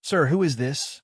"Sir, who is this?"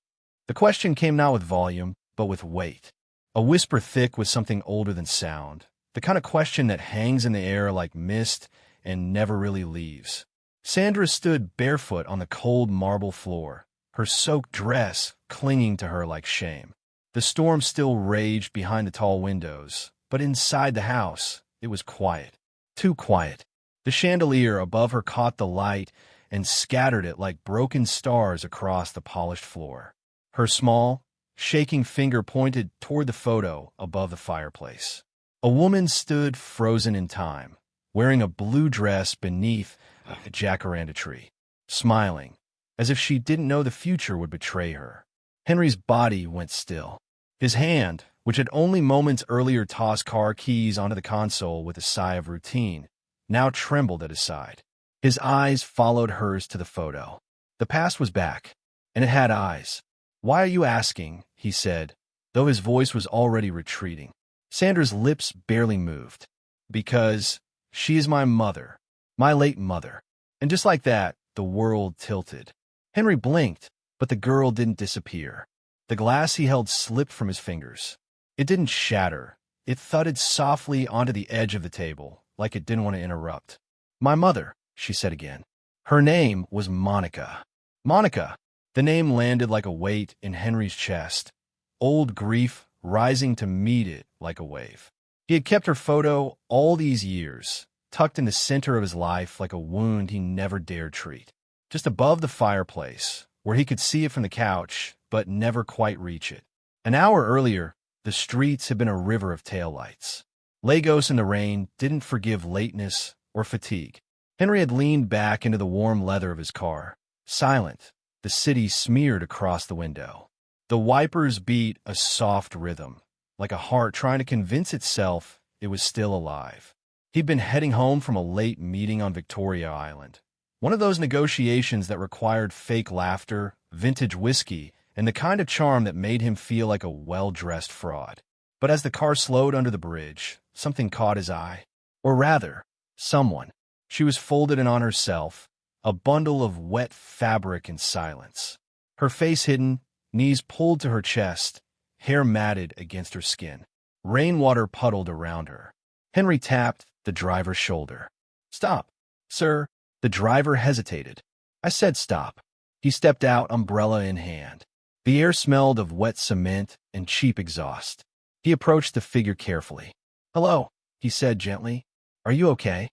The question came not with volume, but with weight. A whisper thick with something older than sound. The kind of question that hangs in the air like mist and never really leaves. Sandra stood barefoot on the cold marble floor, her soaked dress clinging to her like shame. The storm still raged behind the tall windows, but inside the house, it was quiet. Too quiet. The chandelier above her caught the light and scattered it like broken stars across the polished floor. Her small, shaking finger pointed toward the photo above the fireplace. A woman stood frozen in time, wearing a blue dress beneath a jacaranda tree, smiling, as if she didn't know the future would betray her. Henry's body went still. His hand, which had only moments earlier tossed car keys onto the console with a sigh of routine, now trembled at his side. His eyes followed hers to the photo. The past was back, and it had eyes. "Why are you asking?" he said, though his voice was already retreating. Sandra's lips barely moved. "Because she is my mother, my late mother." And just like that, the world tilted. Henry blinked, but the girl didn't disappear. The glass he held slipped from his fingers. It didn't shatter. It thudded softly onto the edge of the table, like it didn't want to interrupt. "My mother," she said again. Her name was Monica. Monica! The name landed like a weight in Henry's chest, old grief rising to meet it like a wave. He had kept her photo all these years, tucked in the center of his life like a wound he never dared treat. Just above the fireplace, where he could see it from the couch, but never quite reach it. An hour earlier, the streets had been a river of taillights. Lagos in the rain didn't forgive lateness or fatigue. Henry had leaned back into the warm leather of his car, silent, the city smeared across the window. The wipers beat a soft rhythm, like a heart trying to convince itself it was still alive. He'd been heading home from a late meeting on Victoria Island, one of those negotiations that required fake laughter, vintage whiskey, and the kind of charm that made him feel like a well-dressed fraud. But as the car slowed under the bridge, something caught his eye. Or rather, someone. She was folded in on herself, a bundle of wet fabric in silence. Her face hidden, knees pulled to her chest, hair matted against her skin. Rainwater puddled around her. Henry tapped the driver's shoulder. "Stop, sir." The driver hesitated. "I said stop." He stepped out, umbrella in hand. The air smelled of wet cement and cheap exhaust. He approached the figure carefully. "Hello," he said gently. "Are you okay?"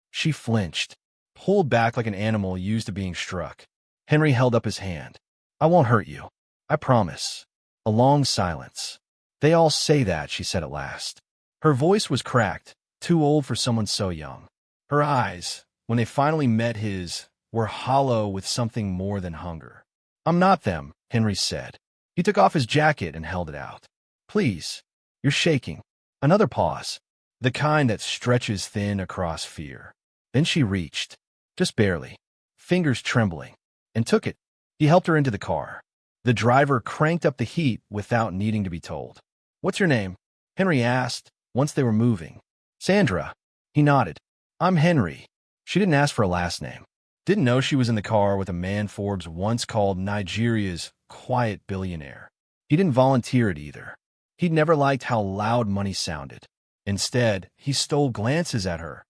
She flinched, pulled back like an animal used to being struck. Henry held up his hand. "I won't hurt you. I promise." A long silence. "They all say that," she said at last. Her voice was cracked, too old for someone so young. Her eyes, when they finally met his, were hollow with something more than hunger. "I'm not them," Henry said. He took off his jacket and held it out. "Please, you're shaking." Another pause, the kind that stretches thin across fear. Then she reached, just barely, fingers trembling, and took it. He helped her into the car. The driver cranked up the heat without needing to be told. "What's your name?" Henry asked, once they were moving. "Sandra." He nodded. "I'm Henry." She didn't ask for a last name. Didn't know she was in the car with a man Forbes once called Nigeria's quiet billionaire. He didn't volunteer it either. He'd never liked how loud money sounded. Instead, he stole glances at her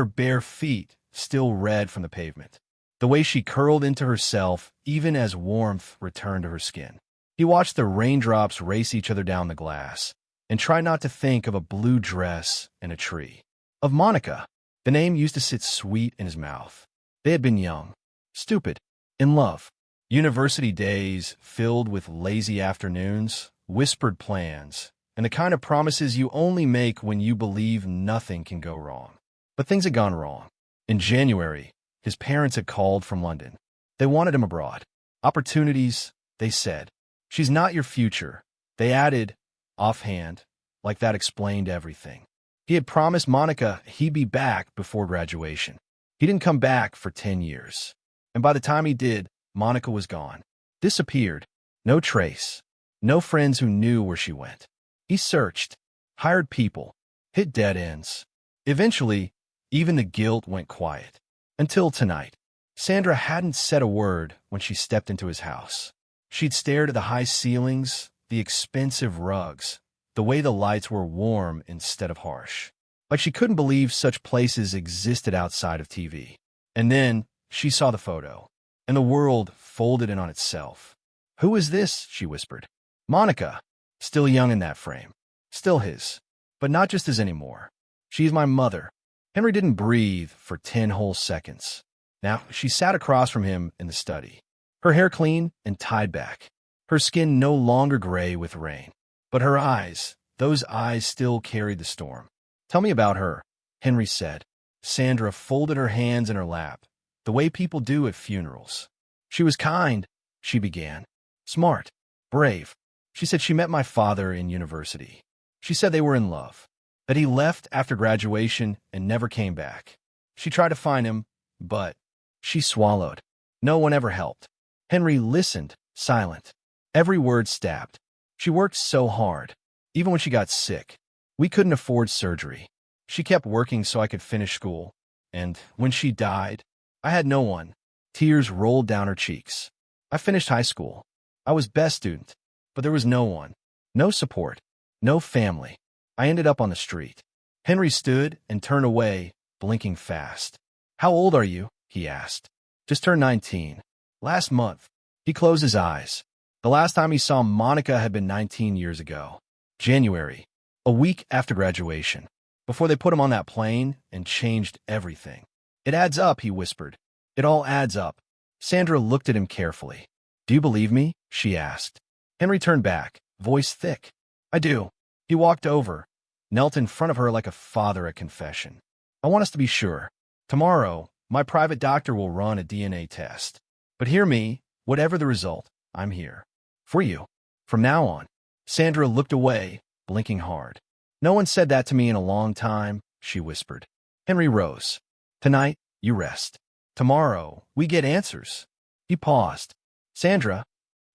bare feet, still red from the pavement. The way she curled into herself, even as warmth returned to her skin. He watched the raindrops race each other down the glass, and tried not to think of a blue dress and a tree. Of Monica. The name used to sit sweet in his mouth. They had been young, stupid, in love. University days filled with lazy afternoons, whispered plans, and the kind of promises you only make when you believe nothing can go wrong. But things had gone wrong. In January, his parents had called from London. They wanted him abroad. Opportunities, they said. "She's not your future," they added, offhand, like that explained everything. He had promised Monica he'd be back before graduation. He didn't come back for 10 years. And by the time he did, Monica was gone. Disappeared. No trace. No friends who knew where she went. He searched, hired people, hit dead ends. Eventually, even the guilt went quiet. Until tonight. Sandra hadn't said a word when she stepped into his house. She'd stared at the high ceilings, the expensive rugs, the way the lights were warm instead of harsh. Like she couldn't believe such places existed outside of TV. And then she saw the photo, and the world folded in on itself. "Who is this?" she whispered. "Monica. Still young in that frame. Still his. But not just his anymore. She's my mother." Henry didn't breathe for 10 whole seconds. Now, she sat across from him in the study, her hair clean and tied back, her skin no longer gray with rain. But her eyes, those eyes still carried the storm. "Tell me about her," Henry said. Sandra folded her hands in her lap, the way people do at funerals. "She was kind," she began. "Smart. Brave. She said she met my father in university. She said they were in love, that he left after graduation and never came back. She tried to find him, but..." She swallowed. No one ever helped. Henry listened, silent. Every word stabbed. "She worked so hard, even when she got sick. We couldn't afford surgery. She kept working so I could finish school. And when she died, I had no one." Tears rolled down her cheeks. "I finished high school. I was best student, but there was no one. No support. No family. I ended up on the street." Henry stood and turned away, blinking fast. "How old are you?" he asked. "Just turned 19. Last month." He closed his eyes. The last time he saw Monica had been 19 years ago. January, a week after graduation, before they put him on that plane and changed everything. "It adds up," he whispered. "It all adds up." Sandra looked at him carefully. "Do you believe me?" she asked. Henry turned back, voice thick. "I do." He walked over, knelt in front of her like a father at confession. "I want us to be sure. Tomorrow, my private doctor will run a DNA test. But hear me, whatever the result, I'm here. For you. From now on." Sandra looked away, blinking hard. "No one said that to me in a long time," she whispered. Henry rose. "Tonight, you rest. Tomorrow, we get answers." He paused. "Sandra."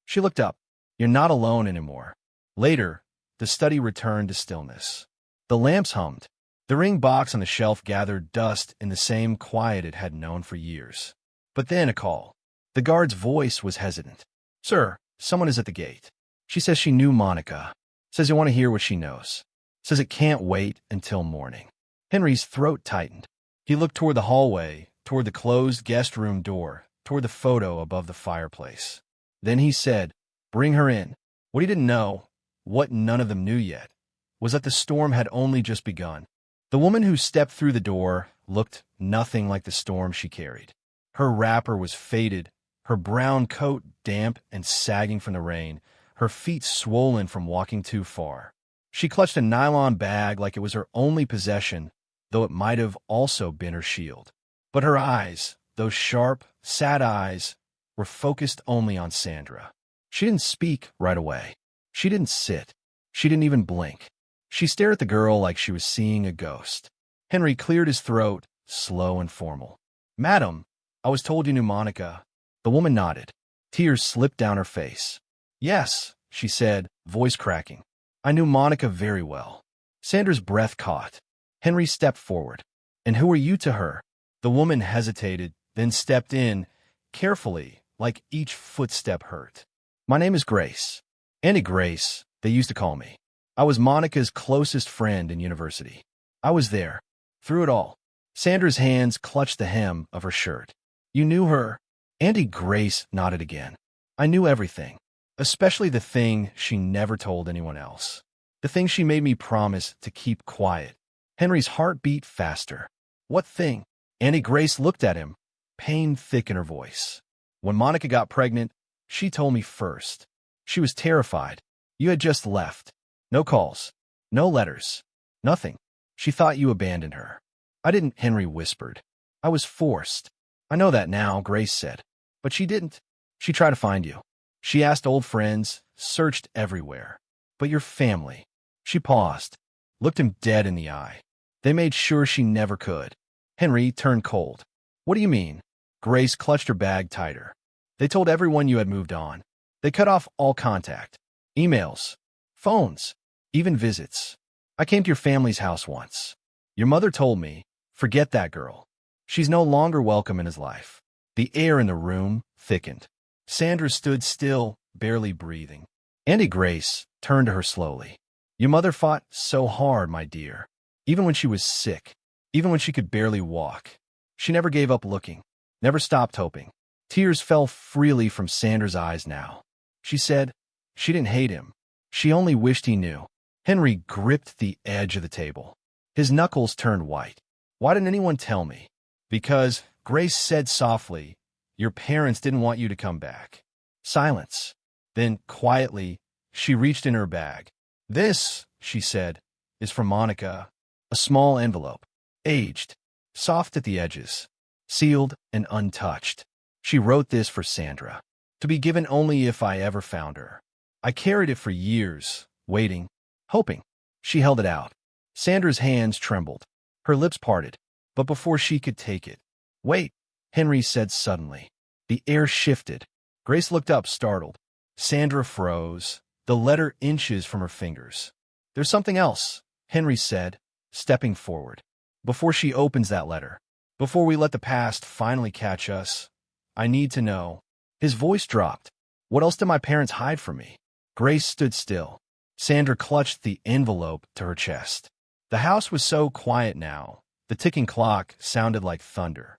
She looked up. "You're not alone anymore." Later, the study returned to stillness. The lamps hummed. The ring box on the shelf gathered dust in the same quiet it had known for years. But then a call. The guard's voice was hesitant. "Sir, someone is at the gate. She says she knew Monica. Says you want to hear what she knows. Says it can't wait until morning." Henry's throat tightened. He looked toward the hallway, toward the closed guest room door, toward the photo above the fireplace. Then he said, "Bring her in." What he didn't know, what none of them knew yet, was that the storm had only just begun. The woman who stepped through the door looked nothing like the storm she carried. Her wrapper was faded, her brown coat damp and sagging from the rain, her feet swollen from walking too far. She clutched a nylon bag like it was her only possession, though it might have also been her shield. But her eyes, those sharp, sad eyes, were focused only on Sandra. She didn't speak right away. She didn't sit. She didn't even blink. She stared at the girl like she was seeing a ghost. Henry cleared his throat, slow and formal. "Madam, I was told you knew Monica." The woman nodded. Tears slipped down her face. "Yes," she said, voice cracking. "I knew Monica very well." Sandra's breath caught. Henry stepped forward. "And who are you to her?" The woman hesitated, then stepped in, carefully, like each footstep hurt. "My name is Grace. Auntie Grace, they used to call me. I was Monica's closest friend in university. I was there, through it all." Sandra's hands clutched the hem of her shirt. "You knew her?" Auntie Grace nodded again. "I knew everything, especially the thing she never told anyone else. The thing she made me promise to keep quiet." Henry's heart beat faster. "What thing?" Auntie Grace looked at him, pain thick in her voice. "When Monica got pregnant, she told me first. She was terrified. You had just left. No calls. No letters. Nothing. She thought you abandoned her." "I didn't," Henry whispered. "I was forced." "I know that now," Grace said. "But she didn't. She tried to find you. She asked old friends, searched everywhere. But your family." She paused, looked him dead in the eye. "They made sure she never could." Henry turned cold. "What do you mean?" Grace clutched her bag tighter. "They told everyone you had moved on. They cut off all contact. Emails. Phones. Even visits. I came to your family's house once. Your mother told me, forget that girl. She's no longer welcome in his life." The air in the room thickened. Sandra stood still, barely breathing. Auntie Grace turned to her slowly. Your mother fought so hard, my dear. Even when she was sick, even when she could barely walk. She never gave up looking, never stopped hoping. Tears fell freely from Sandra's eyes now. She said she didn't hate him. She only wished he knew. Henry gripped the edge of the table. His knuckles turned white. Why didn't anyone tell me? Because, Grace said softly, your parents didn't want you to come back. Silence. Then, quietly, she reached in her bag. This, she said, is from Monica. A small envelope. Aged. Soft at the edges. Sealed and untouched. She wrote this for Sandra. To be given only if I ever found her. I carried it for years, waiting, hoping. She held it out. Sandra's hands trembled. Her lips parted. But before she could take it. Wait, Henry said suddenly. The air shifted. Grace looked up, startled. Sandra froze, the letter inches from her fingers. There's something else, Henry said, stepping forward. Before she opens that letter, before we let the past finally catch us, I need to know. His voice dropped. What else did my parents hide from me? Grace stood still. Sandra clutched the envelope to her chest. The house was so quiet now. The ticking clock sounded like thunder.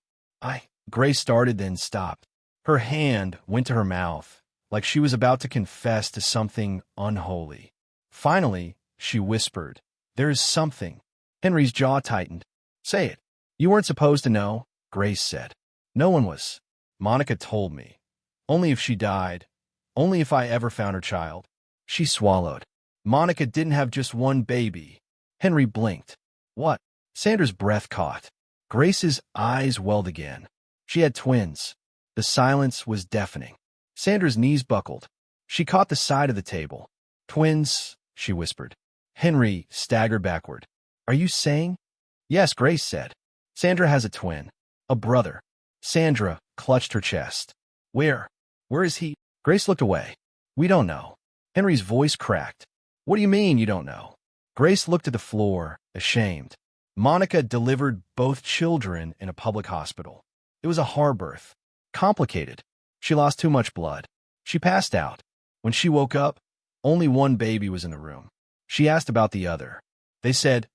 Grace started, then stopped. Her hand went to her mouth, like she was about to confess to something unholy. Finally, she whispered, there is something. Henry's jaw tightened. Say it. You weren't supposed to know, Grace said. No one was. Monica told me. Only if she died. Only if I ever found her child. She swallowed. Monica didn't have just one baby. Henry blinked. What? Sandra's breath caught. Grace's eyes welled again. She had twins. The silence was deafening. Sandra's knees buckled. She caught the side of the table. Twins, she whispered. Henry staggered backward. Are you saying? Yes, Grace said. Sandra has a twin. A brother. Sandra clutched her chest. Where? Where is he? Grace looked away. We don't know. Henry's voice cracked. What do you mean you don't know? Grace looked at the floor, ashamed. Monica delivered both children in a public hospital. It was a hard birth. Complicated. She lost too much blood. She passed out. When she woke up, only one baby was in the room. She asked about the other. They said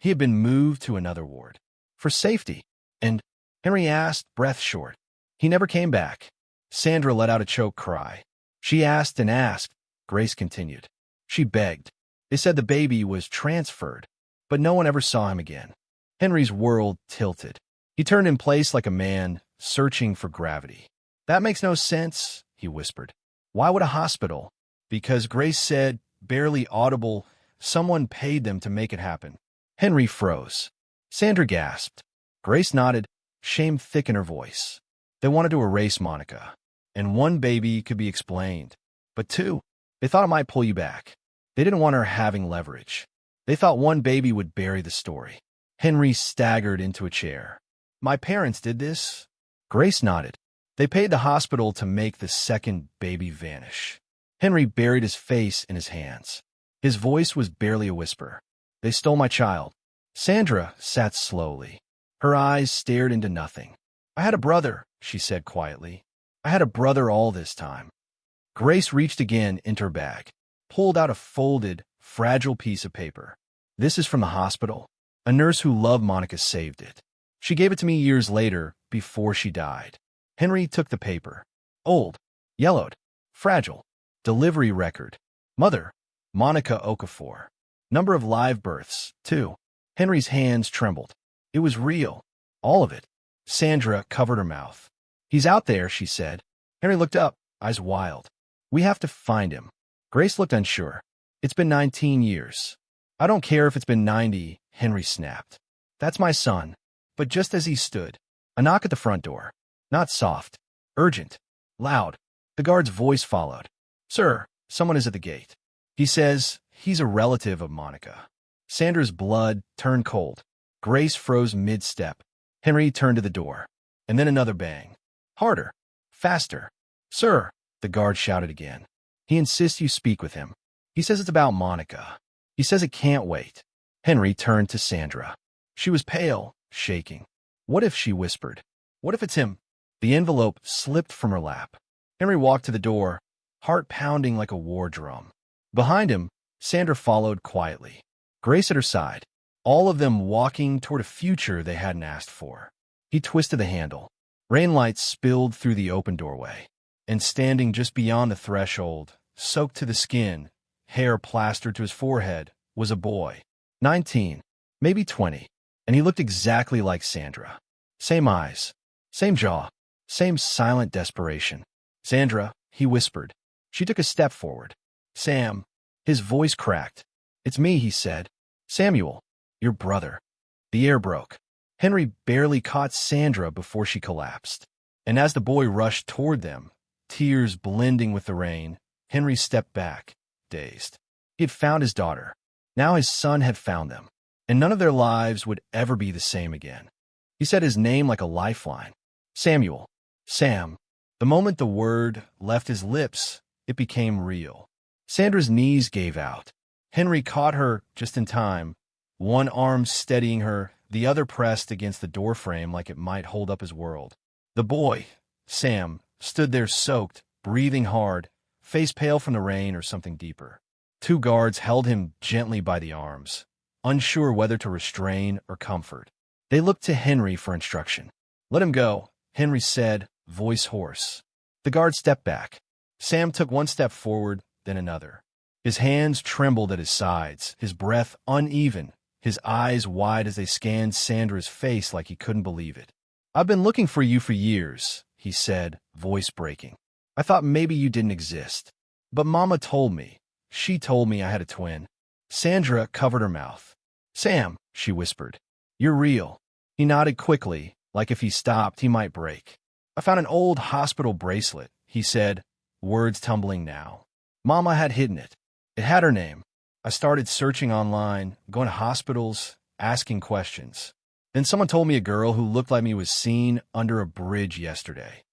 he had been moved to another ward. For safety. And Henry asked, breath short. He never came back. Sandra let out a choked cry. She asked and asked. Grace continued. She begged. They said the baby was transferred, but no one ever saw him again. Henry's world tilted. He turned in place like a man searching for gravity. That makes no sense, he whispered. Why would a hospital? Because Grace said, barely audible, someone paid them to make it happen. Henry froze. Sandra gasped. Grace nodded, shame thick in her voice. They wanted to erase Monica. And one baby could be explained. But two, they thought it might pull you back. They didn't want her having leverage. They thought one baby would bury the story. Henry staggered into a chair. My parents did this? Grace nodded. They paid the hospital to make the second baby vanish. Henry buried his face in his hands. His voice was barely a whisper. They stole my child. Sandra sat slowly. Her eyes stared into nothing. I had a brother, she said quietly. I had a brother all this time. Grace reached again into her bag, pulled out a folded, fragile piece of paper. This is from the hospital. A nurse who loved Monica saved it. She gave it to me years later, before she died. Henry took the paper. Old, yellowed, fragile. Delivery record. Mother, Monica Okafor. Number of live births, 2. Henry's hands trembled. It was real. All of it. Sandra covered her mouth. He's out there, she said. Henry looked up, eyes wild. We have to find him. Grace looked unsure. It's been 19 years. I don't care if it's been 90, Henry snapped. That's my son. But just as he stood, a knock at the front door. Not soft. Urgent. Loud. The guard's voice followed. Sir, someone is at the gate. He says he's a relative of Monica. Sandra's blood turned cold. Grace froze mid-step. Henry turned to the door. And then another bang. Harder. Faster. Sir, the guard shouted again. He insists you speak with him. He says it's about Monica. He says it can't wait. Henry turned to Sandra. She was pale, shaking. What if, she whispered. What if it's him? The envelope slipped from her lap. Henry walked to the door, heart pounding like a war drum. Behind him, Sandra followed quietly, Grace at her side, all of them walking toward a future they hadn't asked for. He twisted the handle. Rain lights spilled through the open doorway, and standing just beyond the threshold, soaked to the skin, hair plastered to his forehead, was a boy. 19, maybe 20, and he looked exactly like Sandra. Same eyes, same jaw, same silent desperation. "Sandra," he whispered. She took a step forward. "Sam." His voice cracked. "It's me," he said. "Samuel, your brother." The air broke. Henry barely caught Sandra before she collapsed. And as the boy rushed toward them, tears blending with the rain, Henry stepped back, dazed. He had found his daughter. Now his son had found them, and none of their lives would ever be the same again. He said his name like a lifeline. "Samuel. Sam." The moment the word left his lips, it became real. Sandra's knees gave out. Henry caught her just in time, one arm steadying her, the other pressed against the doorframe like it might hold up his world. The boy, Sam, stood there soaked, breathing hard, face pale from the rain or something deeper. Two guards held him gently by the arms, unsure whether to restrain or comfort. They looked to Henry for instruction. "Let him go," Henry said, voice hoarse. The guard stepped back. Sam took one step forward, then another. His hands trembled at his sides, his breath uneven, his eyes wide as they scanned Sandra's face like he couldn't believe it. "I've been looking for you for years," he said, voice breaking. "I thought maybe you didn't exist. But Mama told me. She told me I had a twin." Sandra covered her mouth. "Sam," she whispered, "you're real." He nodded quickly, like if he stopped, he might break. "I found an old hospital bracelet," he said, words tumbling now. "Mama had hidden it. It had her name. I started searching online, going to hospitals, asking questions. Then someone told me a girl who looked like me was seen under a bridge yesterday."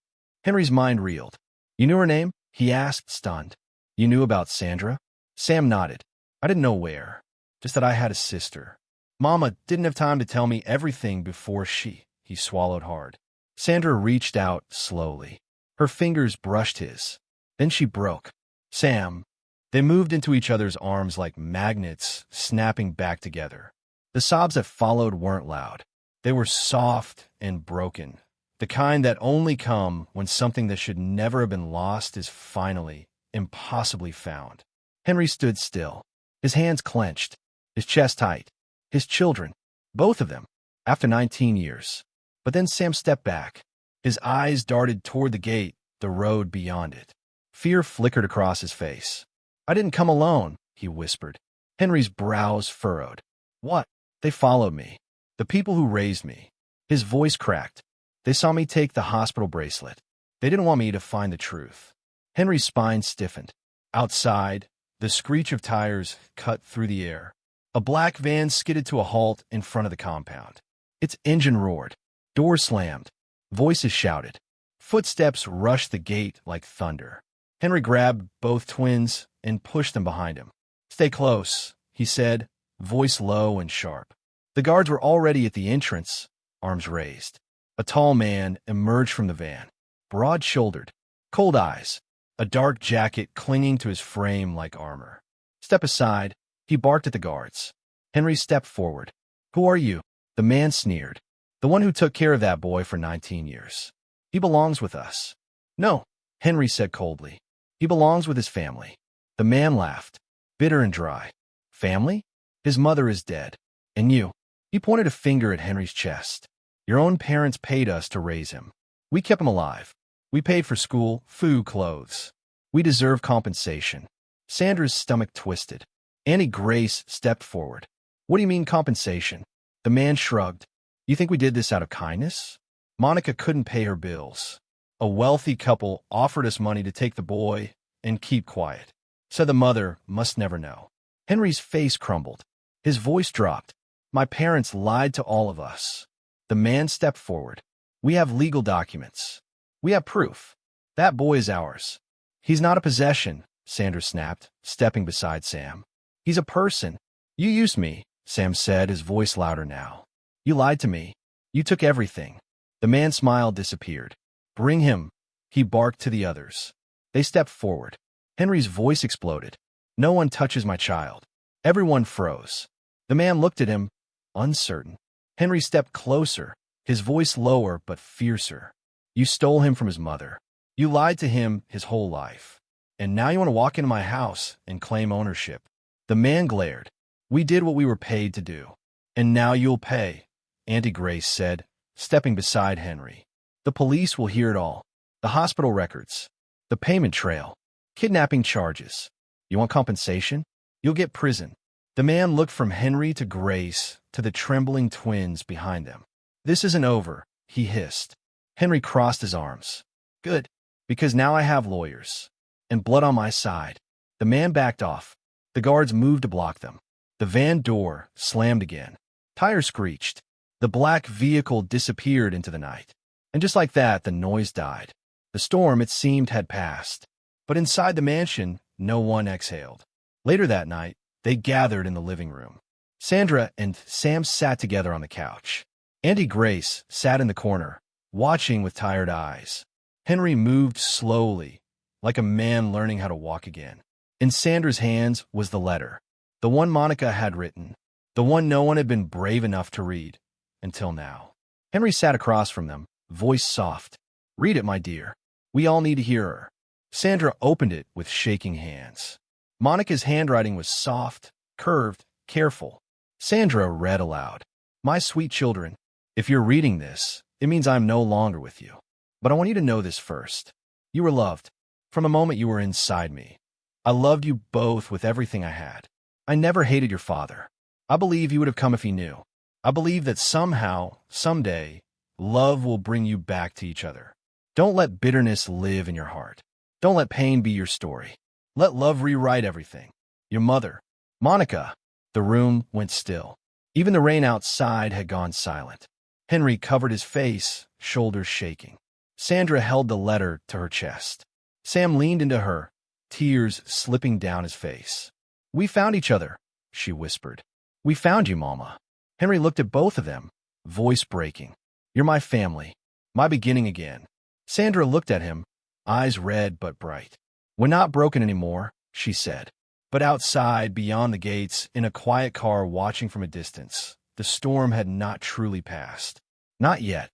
Henry's mind reeled. "You knew her name?" he asked, stunned. "You knew about Sandra?" Sam nodded. "I didn't know where, just that I had a sister. Mama didn't have time to tell me everything before he swallowed hard." Sandra reached out slowly. Her fingers brushed his. Then she broke. "Sam." They moved into each other's arms like magnets, snapping back together. The sobs that followed weren't loud. They were soft and broken, the kind that only come when something that should never have been lost is finally, impossibly found. Henry stood still, his hands clenched, his chest tight. His children, both of them, after 19 years. But then Sam stepped back. His eyes darted toward the gate, the road beyond it. Fear flickered across his face. "I didn't come alone," he whispered. Henry's brows furrowed. "What?" "They followed me. The people who raised me." His voice cracked. "They saw me take the hospital bracelet. They didn't want me to find the truth." Henry's spine stiffened. Outside, the screech of tires cut through the air. A black van skidded to a halt in front of the compound. Its engine roared. Doors slammed. Voices shouted. Footsteps rushed the gate like thunder. Henry grabbed both twins and pushed them behind him. "Stay close," he said, voice low and sharp. The guards were already at the entrance, arms raised. A tall man emerged from the van, broad-shouldered, cold eyes, a dark jacket clinging to his frame like armor. "Step aside," he barked at the guards. Henry stepped forward. "Who are you?" The man sneered. "The one who took care of that boy for 19 years. He belongs with us." "No," Henry said coldly. "He belongs with his family." The man laughed, bitter and dry. "Family? His mother is dead. And you?" He pointed a finger at Henry's chest. "Your own parents paid us to raise him. We kept him alive. We paid for school, food, clothes. We deserve compensation." Sandra's stomach twisted. Annie Grace stepped forward. "What do you mean compensation?" The man shrugged. "You think we did this out of kindness? Monica couldn't pay her bills. A wealthy couple offered us money to take the boy and keep quiet. Said the mother must never know." Henry's face crumbled. His voice dropped. "My parents lied to all of us." The man stepped forward. "We have legal documents. We have proof. That boy is ours." "He's not a possession," Sandra snapped, stepping beside Sam. "He's a person. You used me," Sam said, his voice louder now. "You lied to me. You took everything." The man's smile disappeared. "Bring him," he barked to the others. They stepped forward. Henry's voice exploded. "No one touches my child." Everyone froze. The man looked at him, uncertain. Henry stepped closer, his voice lower but fiercer. "You stole him from his mother. You lied to him his whole life. And now you want to walk into my house and claim ownership." The man glared. "We did what we were paid to do. And now you'll pay," Auntie Grace said, stepping beside Henry. "The police will hear it all. The hospital records. The payment trail. Kidnapping charges. You want compensation? You'll get prison." The man looked from Henry to Grace to the trembling twins behind them. "This isn't over," he hissed. Henry crossed his arms. "Good, because now I have lawyers. And blood on my side." The man backed off. The guards moved to block them. The van door slammed again. Tires screeched. The black vehicle disappeared into the night. And just like that, the noise died. The storm, it seemed, had passed. But inside the mansion, no one exhaled. Later that night, they gathered in the living room. Sandra and Sam sat together on the couch. Auntie Grace sat in the corner, watching with tired eyes. Henry moved slowly, like a man learning how to walk again. In Sandra's hands was the letter, the one Monica had written, the one no one had been brave enough to read, until now. Henry sat across from them, voice soft. "Read it, my dear. We all need to hear her." Sandra opened it with shaking hands. Monica's handwriting was soft, curved, careful. Sandra read aloud. "My sweet children, if you're reading this, it means I'm no longer with you. But I want you to know this first. You were loved. From the moment you were inside me. I loved you both with everything I had. I never hated your father. I believe he would have come if he knew. I believe that somehow, someday, love will bring you back to each other. Don't let bitterness live in your heart. Don't let pain be your story. Let love rewrite everything. Your mother." "Monica." The room went still. Even the rain outside had gone silent. Henry covered his face, shoulders shaking. Sandra held the letter to her chest. Sam leaned into her, tears slipping down his face. "We found each other," she whispered. "We found you, Mama." Henry looked at both of them, voice breaking. "You're my family, my beginning again." Sandra looked at him, eyes red but bright. "We're not broken anymore," she said. But outside, beyond the gates, in a quiet car watching from a distance, the storm had not truly passed. Not yet.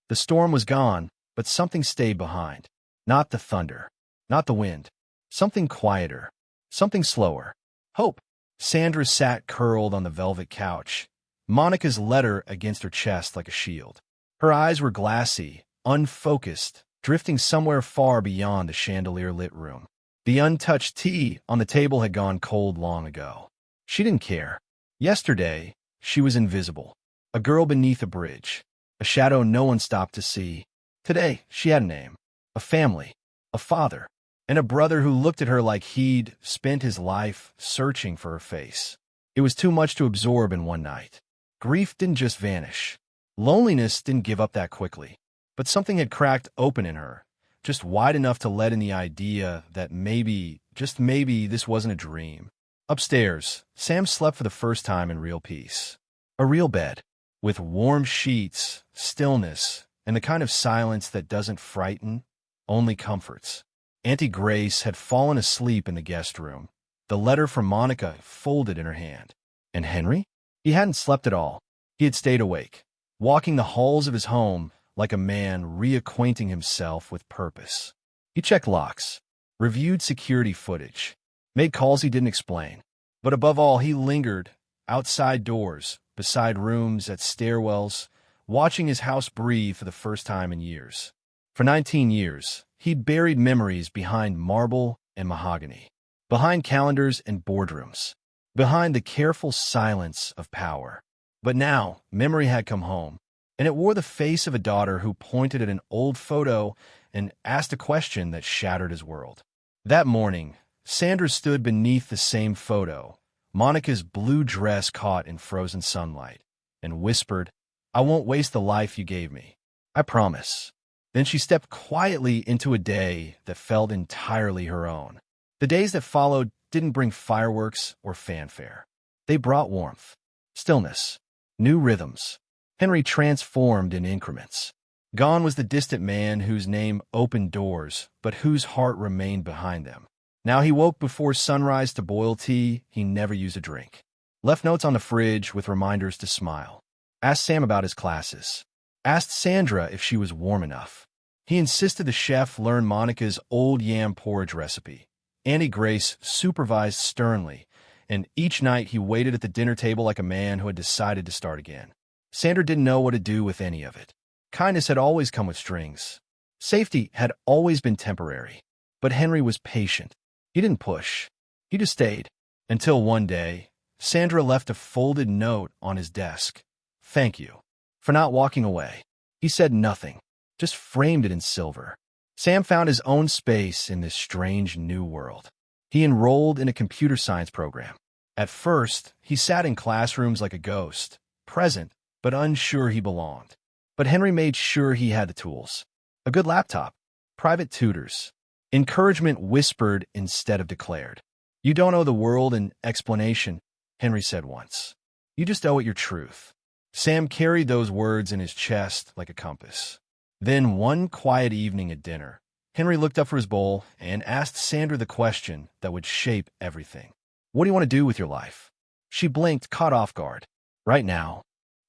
The storm was gone, but something stayed behind. Not the thunder, not the wind. Something quieter, something slower. Hope. Sandra sat curled on the velvet couch, Monica's letter against her chest like a shield. Her eyes were glassy, unfocused, drifting somewhere far beyond the chandelier-lit room. The untouched tea on the table had gone cold long ago. She didn't care. Yesterday, she was invisible. A girl beneath a bridge. A shadow no one stopped to see. Today, she had a name. A family. A father. And a brother who looked at her like he'd spent his life searching for her face. It was too much to absorb in one night. Grief didn't just vanish. Loneliness didn't give up that quickly. But something had cracked open in her, just wide enough to let in the idea that maybe, just maybe, this wasn't a dream. Upstairs, Sam slept for the first time in real peace. A real bed, with warm sheets, stillness, and the kind of silence that doesn't frighten, only comforts. Auntie Grace had fallen asleep in the guest room, the letter from Monica folded in her hand. And Henry? He hadn't slept at all. He had stayed awake, walking the halls of his home like a man reacquainting himself with purpose. He checked locks, reviewed security footage, made calls he didn't explain. But above all, he lingered outside doors, beside rooms, at stairwells, watching his house breathe for the first time in years. For 19 years, he'd buried memories behind marble and mahogany, behind calendars and boardrooms, behind the careful silence of power. But now, memory had come home, and it wore the face of a daughter who pointed at an old photo and asked a question that shattered his world. That morning, Sandra stood beneath the same photo, Monica's blue dress caught in frozen sunlight, and whispered, "I won't waste the life you gave me. I promise." Then she stepped quietly into a day that felt entirely her own. The days that followed didn't bring fireworks or fanfare. They brought warmth, stillness, new rhythms. Henry transformed in increments. Gone was the distant man whose name opened doors, but whose heart remained behind them. Now he woke before sunrise to boil tea he never used a drink. Left notes on the fridge with reminders to smile. Asked Sam about his classes. Asked Sandra if she was warm enough. He insisted the chef learn Monica's old yam porridge recipe. Auntie Grace supervised sternly, and each night he waited at the dinner table like a man who had decided to start again. Sandra didn't know what to do with any of it. Kindness had always come with strings. Safety had always been temporary. But Henry was patient. He didn't push. He just stayed. Until one day, Sandra left a folded note on his desk. "Thank you for not walking away." He said nothing, just framed it in silver. Sam found his own space in this strange new world. He enrolled in a computer science program. At first, he sat in classrooms like a ghost, present, but unsure he belonged. But Henry made sure he had the tools. A good laptop, private tutors. Encouragement whispered instead of declared. "You don't owe the world an explanation," Henry said once. "You just owe it your truth." Sam carried those words in his chest like a compass. Then one quiet evening at dinner, Henry looked up for his bowl and asked Sandra the question that would shape everything. "What do you want to do with your life?" She blinked, caught off guard. "Right now?"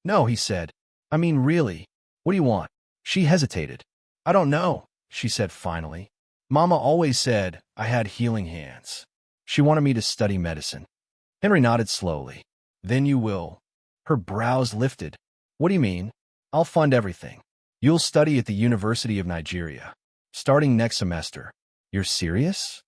"No," he said. "I mean, really. What do you want?" She hesitated. "I don't know," she said finally. "Mama always said I had healing hands. She wanted me to study medicine." Henry nodded slowly. "Then you will." Her brows lifted. "What do you mean?" "I'll fund everything. You'll study at the University of Nigeria, starting next semester." "You're serious?"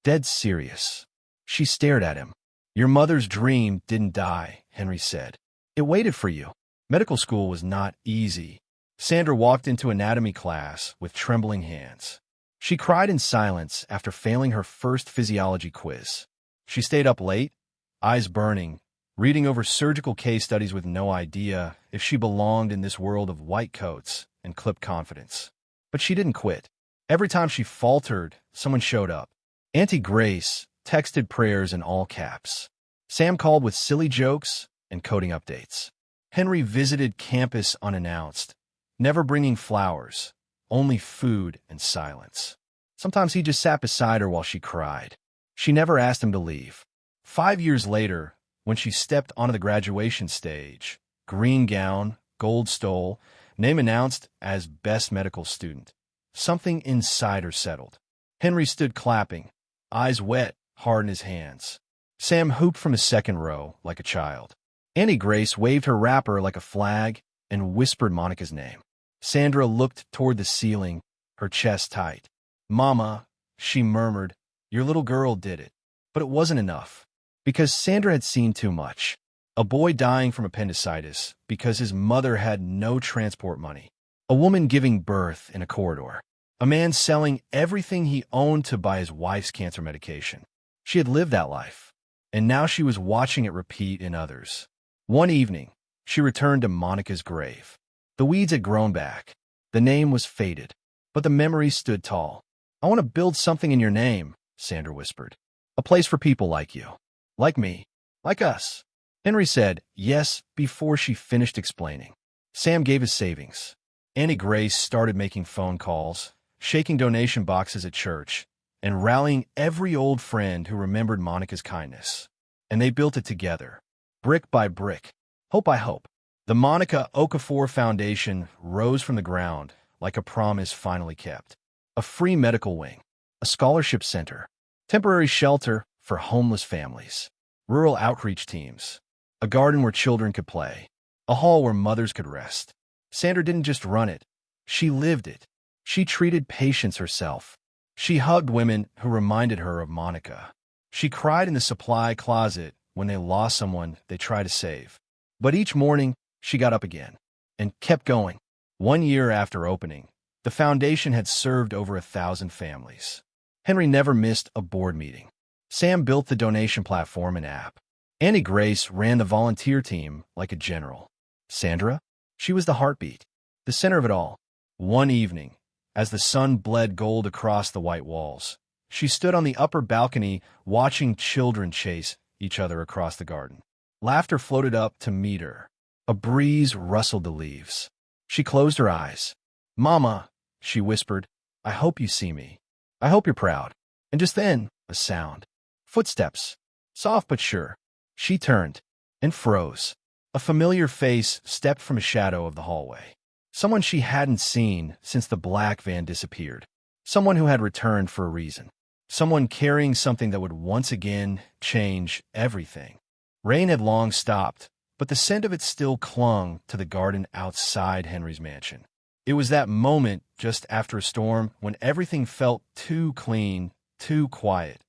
"Dead serious." She stared at him. "Your mother's dream didn't die," Henry said. "It waited for you." Medical school was not easy. Sandra walked into anatomy class with trembling hands. She cried in silence after failing her first physiology quiz. She stayed up late, eyes burning, reading over surgical case studies with no idea if she belonged in this world of white coats and clipped confidence. But she didn't quit. Every time she faltered, someone showed up. Auntie Grace texted prayers in all caps. Sam called with silly jokes and coding updates. Henry visited campus unannounced, never bringing flowers, only food and silence. Sometimes he just sat beside her while she cried. She never asked him to leave. 5 years later, when she stepped onto the graduation stage, green gown, gold stole, name announced as best medical student, something inside her settled. Henry stood clapping, eyes wet, heart in his hands. Sam hooped from his second row like a child. Auntie Grace waved her wrapper like a flag and whispered Monica's name. Sandra looked toward the ceiling, her chest tight. "Mama," she murmured, "your little girl did it." But it wasn't enough, because Sandra had seen too much. A boy dying from appendicitis because his mother had no transport money. A woman giving birth in a corridor. A man selling everything he owned to buy his wife's cancer medication. She had lived that life, and now she was watching it repeat in others. One evening, she returned to Monica's grave. The weeds had grown back. The name was faded, but the memory stood tall. "I want to build something in your name," Sandra whispered. "A place for people like you. Like me. Like us." Henry said yes before she finished explaining. Sam gave his savings. Auntie Grace started making phone calls, shaking donation boxes at church, and rallying every old friend who remembered Monica's kindness. And they built it together, brick by brick, hope by hope. The Monica Okafor Foundation rose from the ground like a promise finally kept. A free medical wing, a scholarship center, temporary shelter for homeless families, rural outreach teams, a garden where children could play, a hall where mothers could rest. Sandra didn't just run it. She lived it. She treated patients herself. She hugged women who reminded her of Monica. She cried in the supply closet when they lost someone they tried to save. But each morning, she got up again and kept going. 1 year after opening, the foundation had served over 1,000 families. Henry never missed a board meeting. Sam built the donation platform and app. Auntie Grace ran the volunteer team like a general. Sandra? She was the heartbeat, the center of it all. One evening, as the sun bled gold across the white walls, she stood on the upper balcony watching children chase each other across the garden. Laughter floated up to meet her. A breeze rustled the leaves. She closed her eyes. "Mama," she whispered, "I hope you see me. I hope you're proud." And just then, A sound. Footsteps. Soft but sure. She turned and froze. A familiar face stepped from a shadow of the hallway. Someone she hadn't seen since the black van disappeared. Someone who had returned for a reason. Someone carrying something that would once again change everything. Rain had long stopped, but the scent of it still clung to the garden outside Henry's mansion. It was that moment just after a storm when everything felt too clean, too quiet,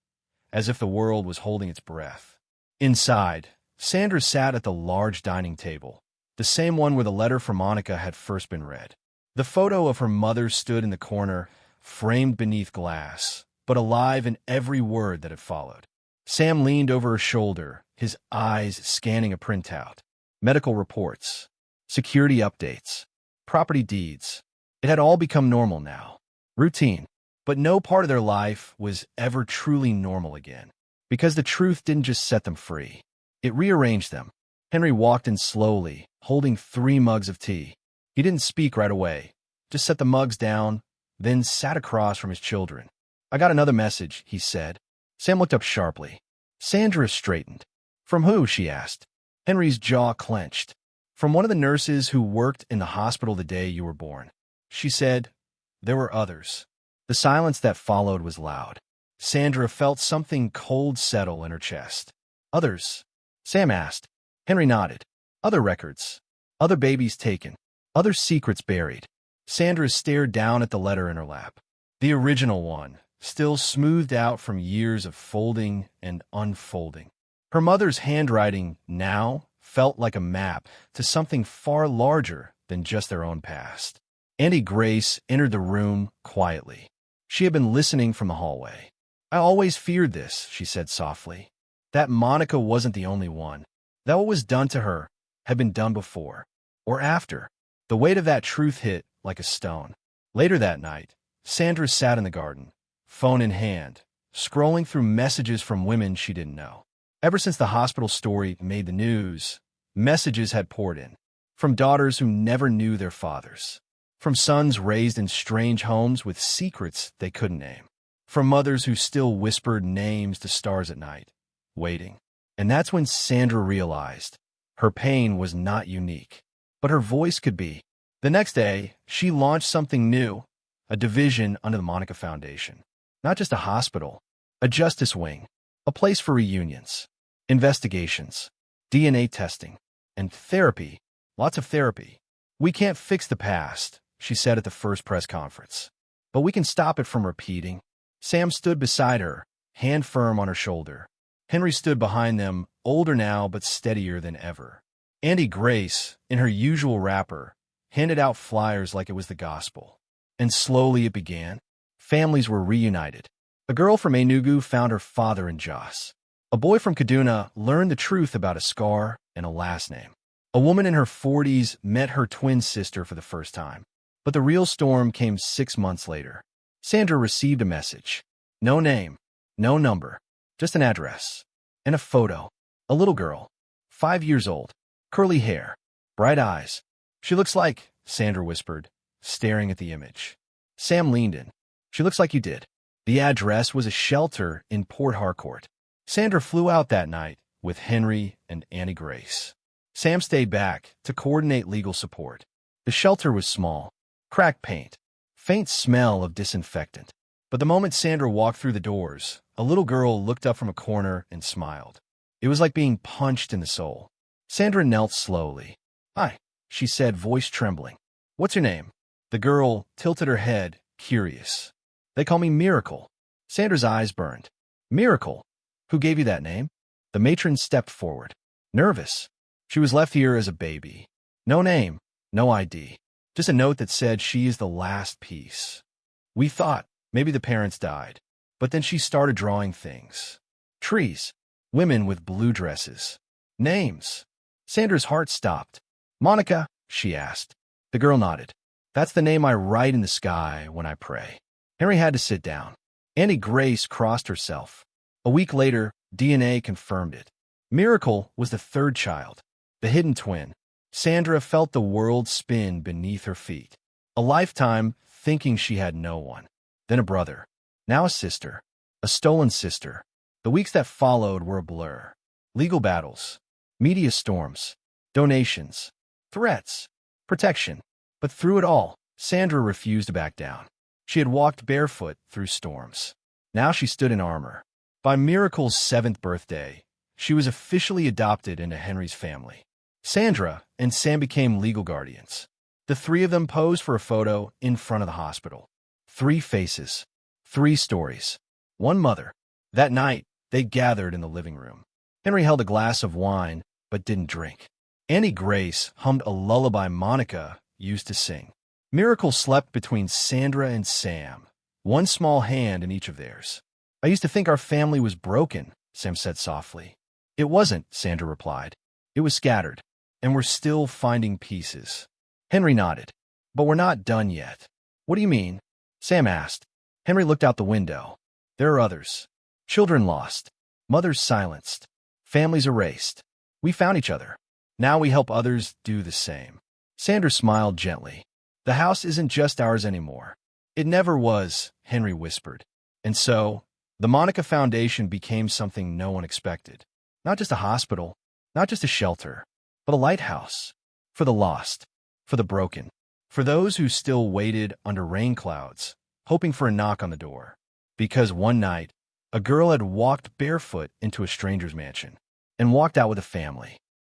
as if the world was holding its breath. Inside, Sandra sat at the large dining table, the same one where the letter from Monica had first been read. The photo of her mother stood in the corner, framed beneath glass, but alive in every word that had followed. Sam leaned over her shoulder, his eyes scanning a printout. Medical reports, security updates, property deeds. It had all become normal now. Routine. But no part of their life was ever truly normal again. Because the truth didn't just set them free. It rearranged them. Henry walked in slowly, holding 3 mugs of tea. He didn't speak right away, just set the mugs down, then sat across from his children. "I got another message," he said. Sam looked up sharply. Sandra straightened. "From who?" she asked. Henry's jaw clenched. "From one of the nurses who worked in the hospital the day you were born." She said, "There were others." The silence that followed was loud. Sandra felt something cold settle in her chest. "Others?" Sam asked. Henry nodded. "Other records. Other babies taken. Other secrets buried." Sandra stared down at the letter in her lap. The original one, still smoothed out from years of folding and unfolding. Her mother's handwriting now felt like a map to something far larger than just their own past. Auntie Grace entered the room quietly. She had been listening from the hallway. "I always feared this," she said softly. "That Monica wasn't the only one. That what was done to her had been done before. Or after." The weight of that truth hit like a stone. Later that night, Sandra sat in the garden, phone in hand, scrolling through messages from women she didn't know. Ever since the hospital story made the news, messages had poured in. From daughters who never knew their fathers. From sons raised in strange homes with secrets they couldn't name. From mothers who still whispered names to stars at night, waiting. And that's when Sandra realized her pain was not unique, but her voice could be. The next day, she launched something new, a division under the Monica Foundation. Not just a hospital, a justice wing, a place for reunions, investigations, DNA testing, and therapy, lots of therapy. "We can't fix the past," she said at the first press conference, "but we can stop it from repeating." Sam stood beside her, hand firm on her shoulder. Henry stood behind them, older now but steadier than ever. Auntie Grace, in her usual wrapper, handed out flyers like it was the gospel. And slowly it began. Families were reunited. A girl from Enugu found her father in Jos. A boy from Kaduna learned the truth about a scar and a last name. A woman in her 40s met her twin sister for the first time. But the real storm came 6 months later. Sandra received a message. No name, no number, just an address. And a photo. A little girl, 5 years old, curly hair, bright eyes. "She looks like," Sandra whispered, staring at the image. Sam leaned in. "She looks like you did." The address was a shelter in Port Harcourt. Sandra flew out that night with Henry and Auntie Grace. Sam stayed back to coordinate legal support. The shelter was small, cracked paint, faint smell of disinfectant. But the moment Sandra walked through the doors, a little girl looked up from a corner and smiled. It was like being punched in the soul. Sandra knelt slowly. "Hi," she said, voice trembling. "What's your name?" The girl tilted her head, curious. "They call me Miracle." Sandra's eyes burned. "Miracle? Who gave you that name?" The matron stepped forward. Nervous. She was left here as a baby. No name, no ID. Just a note that said she is the last piece. "We thought maybe the parents died." But then she started drawing things. Trees. Women with blue dresses. Names. Sandra's heart stopped. "Monica?" she asked. The girl nodded. "That's the name I write in the sky when I pray." Henry had to sit down. Auntie Grace crossed herself. A week later, DNA confirmed it. Miracle was the 3rd child, the hidden twin. Sandra felt the world spin beneath her feet. A lifetime thinking she had no one. Then a brother. Now a sister. A stolen sister. The weeks that followed were a blur. Legal battles, media storms, donations, threats, protection. But through it all, Sandra refused to back down. She had walked barefoot through storms. Now she stood in armor. By Miracle's 7th birthday, she was officially adopted into Henry's family. Sandra and Sam became legal guardians. The three of them posed for a photo in front of the hospital. 3 faces, 3 stories, 1 mother. That night, they gathered in the living room. Henry held a glass of wine, but didn't drink. Annie Grace hummed a lullaby Monica used to sing. Miracle slept between Sandra and Sam, one small hand in each of theirs. I used to think our family was broken, Sam said softly. It wasn't, Sandra replied. It was scattered, and we're still finding pieces. Henry nodded. But we're not done yet. What do you mean? Sam asked. Henry looked out the window. There are others. Children lost. Mothers silenced. Families erased. We found each other. Now we help others do the same. Sandra smiled gently. The house isn't just ours anymore. It never was, Henry whispered. And so, the Monica Foundation became something no one expected. Not just a hospital, not just a shelter, but a lighthouse. For the lost, for the broken, for those who still waited under rain clouds, hoping for a knock on the door. Because one night, a girl had walked barefoot into a stranger's mansion and walked out with a family.